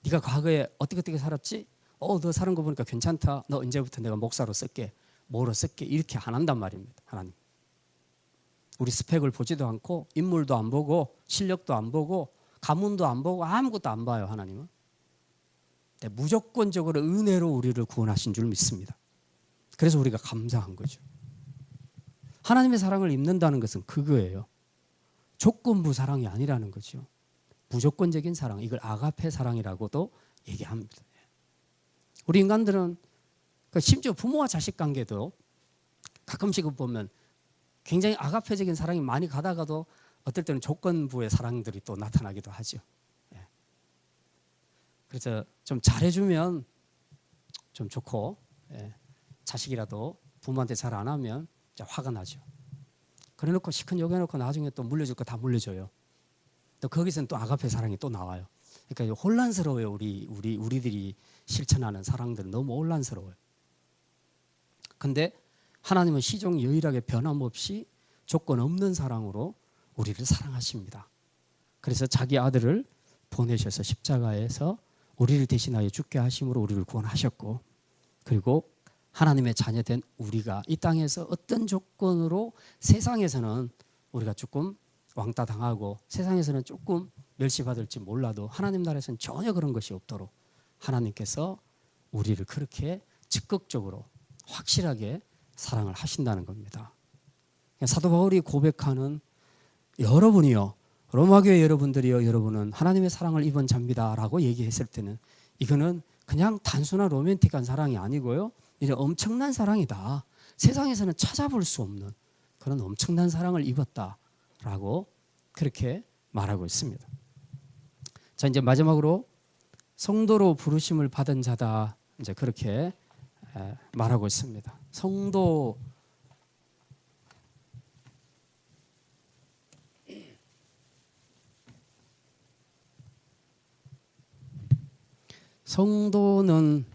네가 과거에 어떻게 살았지? 너 사는 거 보니까 괜찮다. 너 이제부터 내가 목사로 쓸게. 뭐로 쓸게. 이렇게 안 한단 말입니다. 하나님. 우리 스펙을 보지도 않고 인물도 안 보고 실력도 안 보고 가문도 안 보고 아무것도 안 봐요. 하나님은. 네, 무조건적으로 은혜로 우리를 구원하신 줄 믿습니다. 그래서 우리가 감사한 거죠. 하나님의 사랑을 입는다는 것은 그거예요. 조건부 사랑이 아니라는 거죠. 무조건적인 사랑, 이걸 아가페 사랑이라고도 얘기합니다. 우리 인간들은 심지어 부모와 자식 관계도 가끔씩 보면 굉장히 아가페적인 사랑이 많이 가다가도 어떨 때는 조건부의 사랑들이 또 나타나기도 하죠. 그래서 좀 잘해주면 좀 좋고, 자식이라도 부모한테 잘 안 하면 화가 나죠. 그래놓고 시큰 욕해놓고 나중에 또 물려줄 거 다 물려줘요. 또 거기서는 또 아가페 사랑이 또 나와요. 그러니까 혼란스러워요. 우리들이 실천하는 사랑들은 너무 혼란스러워요. 근데 하나님은 시종 유일하게 변함없이 조건 없는 사랑으로 우리를 사랑하십니다. 그래서 자기 아들을 보내셔서 십자가에서 우리를 대신하여 죽게 하심으로 우리를 구원하셨고, 그리고 하나님의 자녀된 우리가 이 땅에서 어떤 조건으로 세상에서는 우리가 조금 왕따 당하고 세상에서는 조금 멸시받을지 몰라도 하나님 나라에서는 전혀 그런 것이 없도록 하나님께서 우리를 그렇게 적극적으로 확실하게 사랑을 하신다는 겁니다. 사도 바울이 고백하는 여러분이요, 로마교회 여러분들이요, 여러분은 하나님의 사랑을 입은 자입니다라고 얘기했을 때는 이거는 그냥 단순한 로맨틱한 사랑이 아니고요, 이제 엄청난 사랑이다. 세상에서는 찾아볼 수 없는 그런 엄청난 사랑을 입었다라고 그렇게 말하고 있습니다. 자, 이제 마지막으로 성도로 부르심을 받은 자다, 이제 그렇게 말하고 있습니다. 성도는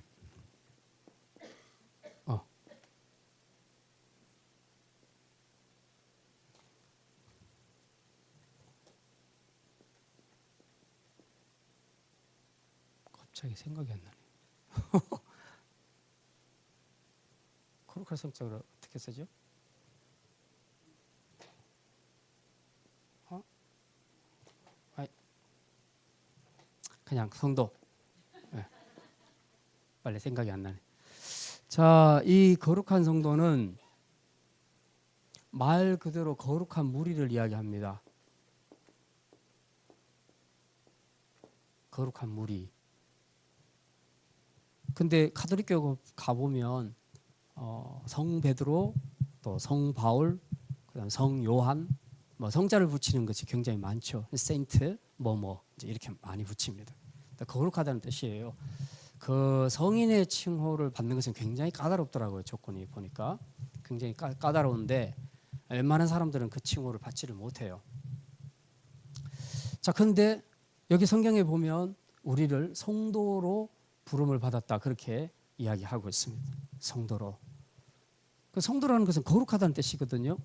갑자기 생각이 안 나네. 코르카 성자를 어떻게 쓰죠? 그냥 성도. 네. 빨리 생각이 안 나네. 자, 이 거룩한 성도는 말 그대로 거룩한 무리를 이야기합니다. 거룩한 무리. 근데 카톨릭교 가보면 성 베드로, 또 성 바울, 그다음 성 요한, 뭐 성자를 붙이는 것이 굉장히 많죠. 세인트 이제 이렇게 많이 붙입니다. 거룩하다는 뜻이에요. 그 성인의 칭호를 받는 것은 굉장히 까다롭더라고요. 조건이 보니까 굉장히 까다로운데 웬만한 사람들은 그 칭호를 받지를 못해요. 자, 그런데 여기 성경에 보면 우리를 성도로 부름을 받았다, 그렇게 이야기하고 있습니다. 성도로. 그 성도라는 것은 거룩하다는 뜻이거든요.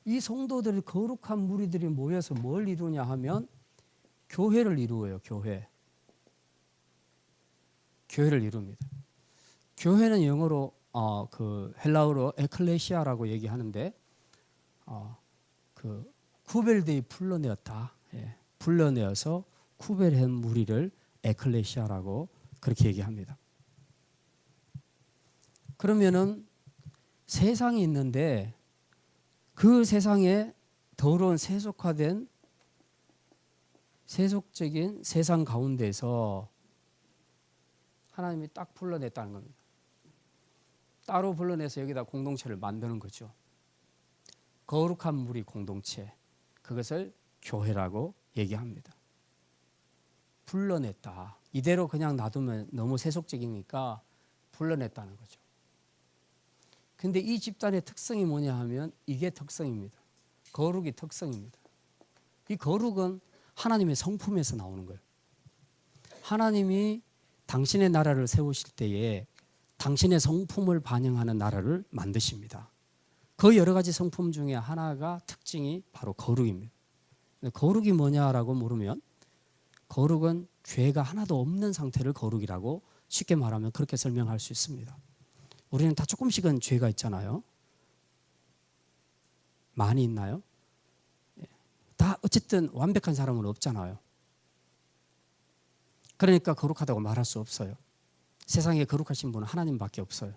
이 성도들이, 거룩한 무리들이 모여서 뭘 이루냐 하면 교회를 이루어요. 교회를 이룹니다. 교회는 영어로 그 헬라어로 에클레시아라고 얘기하는데 그 구별되이 불러내었다. 불러내어서 구별한 무리를 에클레시아라고 그렇게 얘기합니다. 그러면은 세상이 있는데 그 세상에 더러운 세속화된 세속적인 세상 가운데서 하나님이 딱 불러냈다는 겁니다. 따로 불러내서 여기다 공동체를 만드는 거죠. 거룩한 무리 공동체, 그것을 교회라고 얘기합니다. 불러냈다. 이대로 그냥 놔두면 너무 세속적이니까 불러냈다는 거죠. 근데 이 집단의 특성이 뭐냐 하면 이게 특성입니다. 거룩이 특성입니다. 이 거룩은 하나님의 성품에서 나오는 거예요. 하나님이 당신의 나라를 세우실 때에 당신의 성품을 반영하는 나라를 만드십니다. 그 여러 가지 성품 중에 하나가 특징이 바로 거룩입니다. 거룩이 뭐냐라고 물으면 거룩은 죄가 하나도 없는 상태를 거룩이라고 쉽게 말하면 그렇게 설명할 수 있습니다. 우리는 다 조금씩은 죄가 있잖아요. 많이 있나요? 다 어쨌든 완벽한 사람은 없잖아요. 그러니까 거룩하다고 말할 수 없어요. 세상에 거룩하신 분은 하나님밖에 없어요.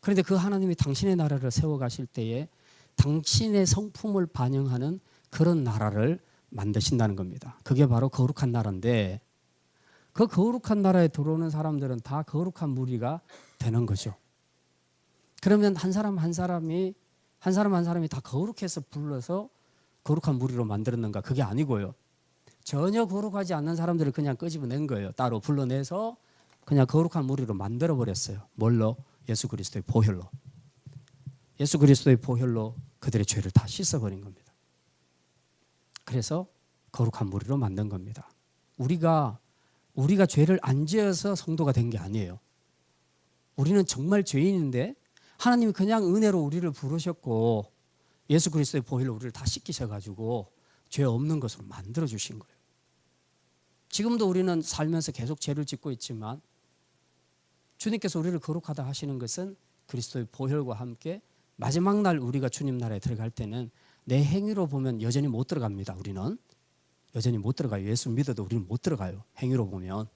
그런데 그 하나님이 당신의 나라를 세워가실 때에 당신의 성품을 반영하는 그런 나라를 만드신다는 겁니다. 그게 바로 거룩한 나라인데 그 거룩한 나라에 들어오는 사람들은 다 거룩한 무리가 되는 거죠. 그러면 한 사람 한 사람이 다 거룩해서 불러서 거룩한 무리로 만들었는가? 그게 아니고요. 전혀 거룩하지 않는 사람들을 그냥 끄집어낸 거예요. 따로 불러내서 그냥 거룩한 무리로 만들어버렸어요. 뭘로? 예수 그리스도의 보혈로. 예수 그리스도의 보혈로 그들의 죄를 다 씻어버린 겁니다. 그래서 거룩한 무리로 만든 겁니다. 우리가 죄를 안 지어서 성도가 된 게 아니에요. 우리는 정말 죄인인데 하나님이 그냥 은혜로 우리를 부르셨고 예수 그리스도의 보혈로 우리를 다 씻기셔가지고 죄 없는 것으로 만들어주신 거예요. 지금도 우리는 살면서 계속 죄를 짓고 있지만 주님께서 우리를 거룩하다 하시는 것은 그리스도의 보혈과 함께 마지막 날 우리가 주님 나라에 들어갈 때는 내 행위로 보면 여전히 못 들어갑니다. 우리는 여전히 못 들어가요. 예수 믿어도 우리는 못 들어가요. 행위로 보면.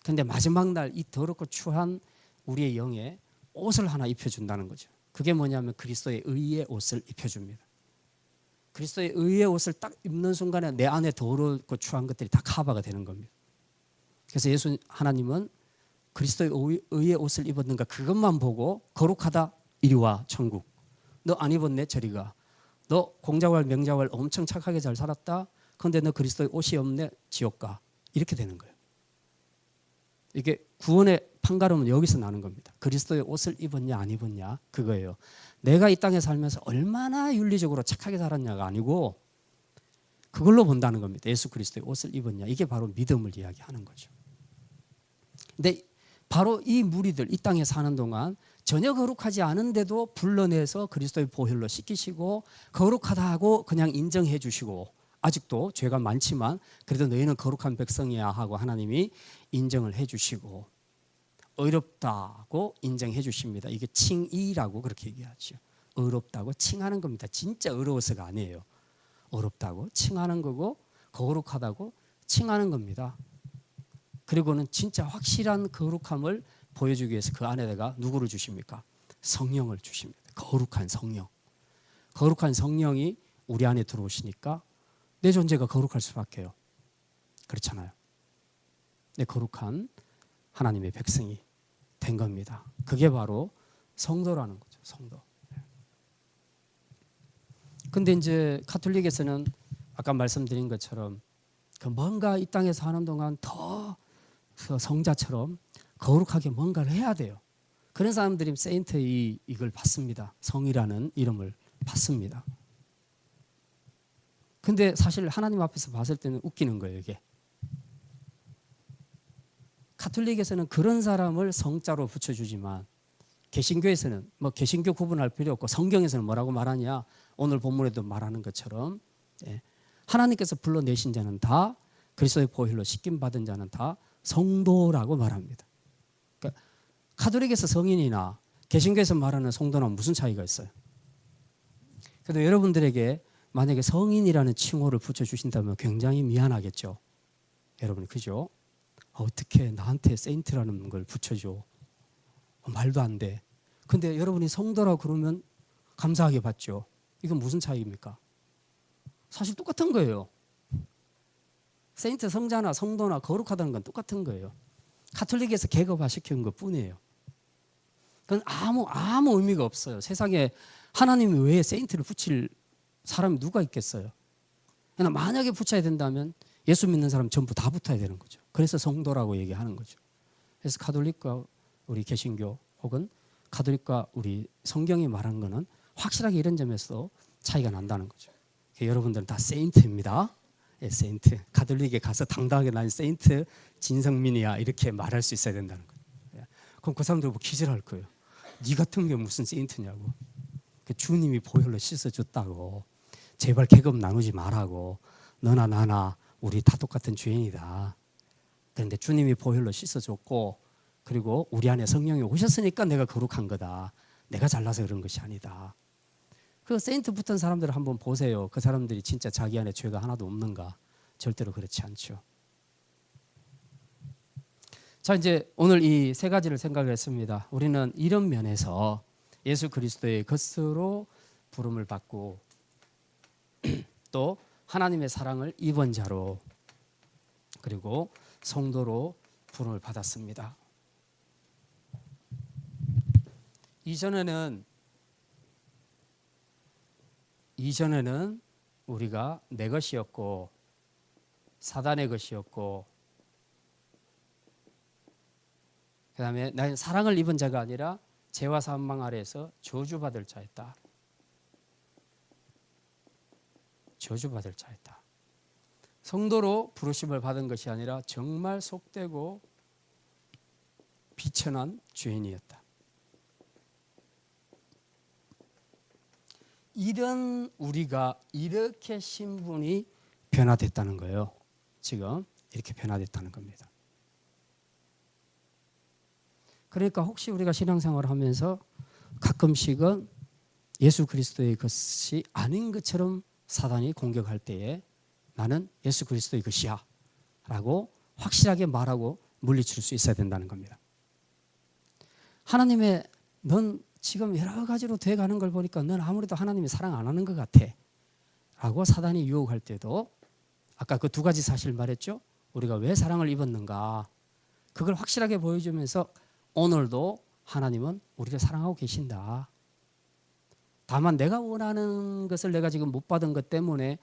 그런데 마지막 날 이 더럽고 추한 우리의 영에 옷을 하나 입혀준다는 거죠. 그게 뭐냐면 그리스도의 의의 옷을 입혀줍니다. 그리스도의 의의 옷을 딱 입는 순간에 내 안에 더럽고 추한 것들이 다 커버가 되는 겁니다. 그래서 하나님은 그리스도의 의의 옷을 입었는가 그것만 보고 거룩하다 이리 와 천국. 너 안 입었네 저리 가. 너 공자왈 명자왈 엄청 착하게 잘 살았다. 그런데 너 그리스도의 옷이 없네 지옥 가. 이렇게 되는 거예요. 이게 구원의 판가름은 여기서 나는 겁니다. 그리스도의 옷을 입었냐 안 입었냐 그거예요. 내가 이 땅에 살면서 얼마나 윤리적으로 착하게 살았냐가 아니고 그걸로 본다는 겁니다. 예수 그리스도의 옷을 입었냐. 이게 바로 믿음을 이야기하는 거죠. 근데 바로 이 무리들 이 땅에 사는 동안 전혀 거룩하지 않은데도 불러내서 그리스도의 보혈로 씻기시고 거룩하다 하고 그냥 인정해 주시고 아직도 죄가 많지만 그래도 너희는 거룩한 백성이야 하고 하나님이 인정을 해 주시고 의롭다고 인정해 주십니다. 이게 칭의라고 그렇게 얘기하죠. 의롭다고 칭하는 겁니다. 진짜 의로워서가 아니에요. 의롭다고 칭하는 거고 거룩하다고 칭하는 겁니다. 그리고는 진짜 확실한 거룩함을 보여주기 위해서 그 안에다가 누구를 주십니까? 성령을 주십니다. 거룩한 성령. 거룩한 성령이 우리 안에 들어오시니까 내 존재가 거룩할 수밖에요. 그렇잖아요. 내 거룩한 하나님의 백성이 된 겁니다. 그게 바로 성도라는 거죠. 성도. 근데 이제 가톨릭에서는 아까 말씀드린 것처럼 그 뭔가 이 땅에 사는 동안 더 성자처럼 거룩하게 뭔가를 해야 돼요. 그런 사람들이 세인트 이걸 받습니다. 성이라는 이름을 받습니다. 근데 사실 하나님 앞에서 봤을 때는 웃기는 거예요, 이게. 가톨릭에서는 그런 사람을 성자로 붙여주지만 개신교에서는 개신교 구분할 필요 없고 성경에서는 뭐라고 말하냐? 오늘 본문에도 말하는 것처럼 하나님께서 불러내신 자는 다 그리스도의 보혈로 씻김 받은 자는 다 성도라고 말합니다. 그러니까 가톨릭에서 성인이나 개신교에서 말하는 성도는 무슨 차이가 있어요? 그래도 여러분들에게 만약에 성인이라는 칭호를 붙여주신다면 굉장히 미안하겠죠. 여러분 그죠? 어떻게 나한테 세인트라는 걸 붙여줘. 말도 안 돼. 근데 여러분이 성도라고 그러면 감사하게 받죠. 이건 무슨 차이입니까? 사실 똑같은 거예요. 세인트 성자나 성도나 거룩하다는 건 똑같은 거예요. 가톨릭에서 계급화 시킨 것 뿐이에요. 그건 아무 의미가 없어요. 세상에 하나님이 왜 세인트를 붙일 사람이 누가 있겠어요? 그러나 만약에 붙여야 된다면 예수 믿는 사람 전부 다 붙어야 되는 거죠. 그래서 성도라고 얘기하는 거죠. 그래서 가톨릭과 우리 개신교 혹은 가톨릭과 우리 성경이 말한 거는 확실하게 이런 점에서 차이가 난다는 거죠. 여러분들은 다 세인트입니다. 예, 세인트. 가톨릭에 가서 당당하게 난 세인트 진성민이야 이렇게 말할 수 있어야 된다는 거예요. 예. 그럼 그 사람들 보고 기절할 거예요. 네 같은 게 무슨 세인트냐고. 주님이 보혈로 씻어줬다고. 제발 계급 나누지 말라고. 너나 나나 우리 다 똑같은 죄인이다. 그런데 주님이 보혈로 씻어줬고 그리고 우리 안에 성령이 오셨으니까 내가 거룩한 거다. 내가 잘나서 그런 것이 아니다. 그 세인트 붙은 사람들을 한번 보세요. 그 사람들이 진짜 자기 안에 죄가 하나도 없는가? 절대로 그렇지 않죠. 자, 이제 오늘 이 세 가지를 생각을 했습니다. 우리는 이런 면에서 예수 그리스도의 것으로 부름을 받고 또 하나님의 사랑을 입은 자로 그리고 성도로 부름을 받았습니다. 이전에는 우리가 내 것이었고 사단의 것이었고 그 다음에 나는 사랑을 입은 자가 아니라 죄와 사망 아래에서 저주받을 자였다. 저주받을 자였다. 성도로 부르심을 받은 것이 아니라 정말 속되고 비천한 죄인이었다. 이런 우리가 이렇게 신분이 변화됐다는 거예요. 지금 이렇게 변화됐다는 겁니다. 그러니까 혹시 우리가 신앙생활을 하면서 가끔씩은 예수 그리스도의 것이 아닌 것처럼 사단이 공격할 때에 나는 예수 그리스도의 것이야 라고 확실하게 말하고 물리칠 수 있어야 된다는 겁니다. 하나님의 넌 지금 여러 가지로 돼가는 걸 보니까 넌 아무래도 하나님이 사랑 안 하는 것 같아 라고 사단이 유혹할 때도 아까 그 두 가지 사실 말했죠. 우리가 왜 사랑을 입었는가 그걸 확실하게 보여주면서 오늘도 하나님은 우리를 사랑하고 계신다. 다만 내가 원하는 것을 내가 지금 못 받은 것 때문에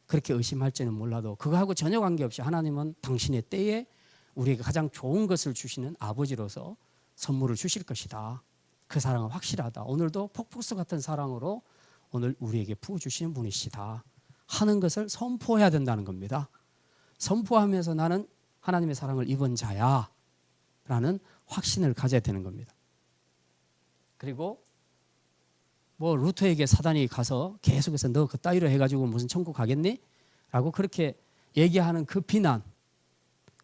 그렇게 의심할지는 몰라도 그거하고 전혀 관계없이 하나님은 당신의 때에 우리에게 가장 좋은 것을 주시는 아버지로서 선물을 주실 것이다. 그 사랑은 확실하다. 오늘도 폭포수 같은 사랑으로 오늘 우리에게 부어주시는 분이시다 하는 것을 선포해야 된다는 겁니다. 선포하면서 나는 하나님의 사랑을 입은 자야 라는 확신을 가져야 되는 겁니다. 그리고 뭐 루터에게 사단이 가서 계속해서 너 그따위로 해가지고 무슨 천국 가겠니? 라고 그렇게 얘기하는 그 비난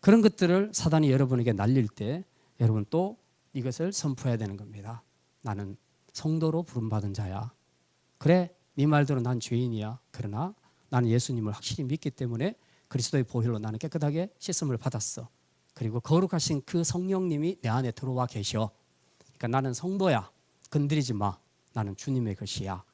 그런 것들을 사단이 여러분에게 날릴 때 여러분 또 이것을 선포해야 되는 겁니다. 나는 성도로 부름받은 자야. 그래 네 말대로 난 죄인이야. 그러나 나는 예수님을 확실히 믿기 때문에 그리스도의 보혈로 나는 깨끗하게 씻음을 받았어. 그리고 거룩하신 그 성령님이 내 안에 들어와 계셔. 그러니까 나는 성도야. 건드리지 마. 나는 주님의 것이야.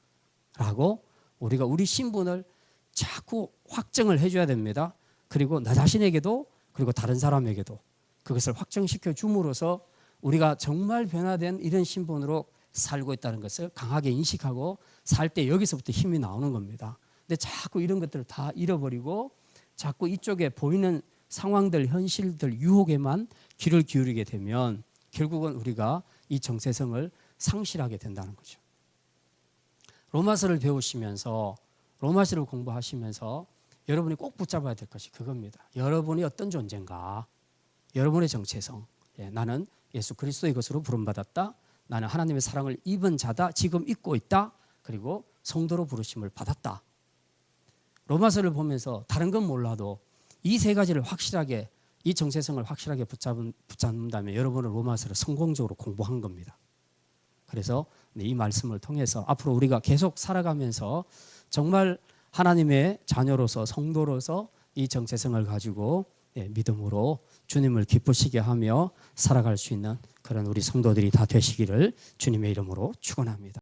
라고 우리가 우리 신분을 자꾸 확정을 해줘야 됩니다. 그리고 나 자신에게도 그리고 다른 사람에게도 그것을 확정시켜 줌으로써 우리가 정말 변화된 이런 신분으로 살고 있다는 것을 강하게 인식하고 살 때 여기서부터 힘이 나오는 겁니다. 근데 자꾸 이런 것들을 다 잃어버리고 자꾸 이쪽에 보이는 상황들, 현실들, 유혹에만 귀를 기울이게 되면 결국은 우리가 이 정체성을 상실하게 된다는 거죠. 로마서를 배우시면서 로마서를 공부하시면서 여러분이 꼭 붙잡아야 될 것이 그겁니다. 여러분이 어떤 존재인가? 여러분의 정체성. 나는 예수 그리스도의 것으로 부름받았다. 나는 하나님의 사랑을 입은 자다. 지금 입고 있다. 그리고 성도로 부르심을 받았다. 로마서를 보면서 다른 건 몰라도 이 세 가지를 확실하게 이 정체성을 확실하게 붙잡는다면 여러분은 로마서를 성공적으로 공부한 겁니다. 그래서 이 말씀을 통해서 앞으로 우리가 계속 살아가면서 정말 하나님의 자녀로서 성도로서 이 정체성을 가지고 믿음으로 주님을 기쁘시게 하며 살아갈 수 있는 그런 우리 성도들이 다 되시기를 주님의 이름으로 축원합니다.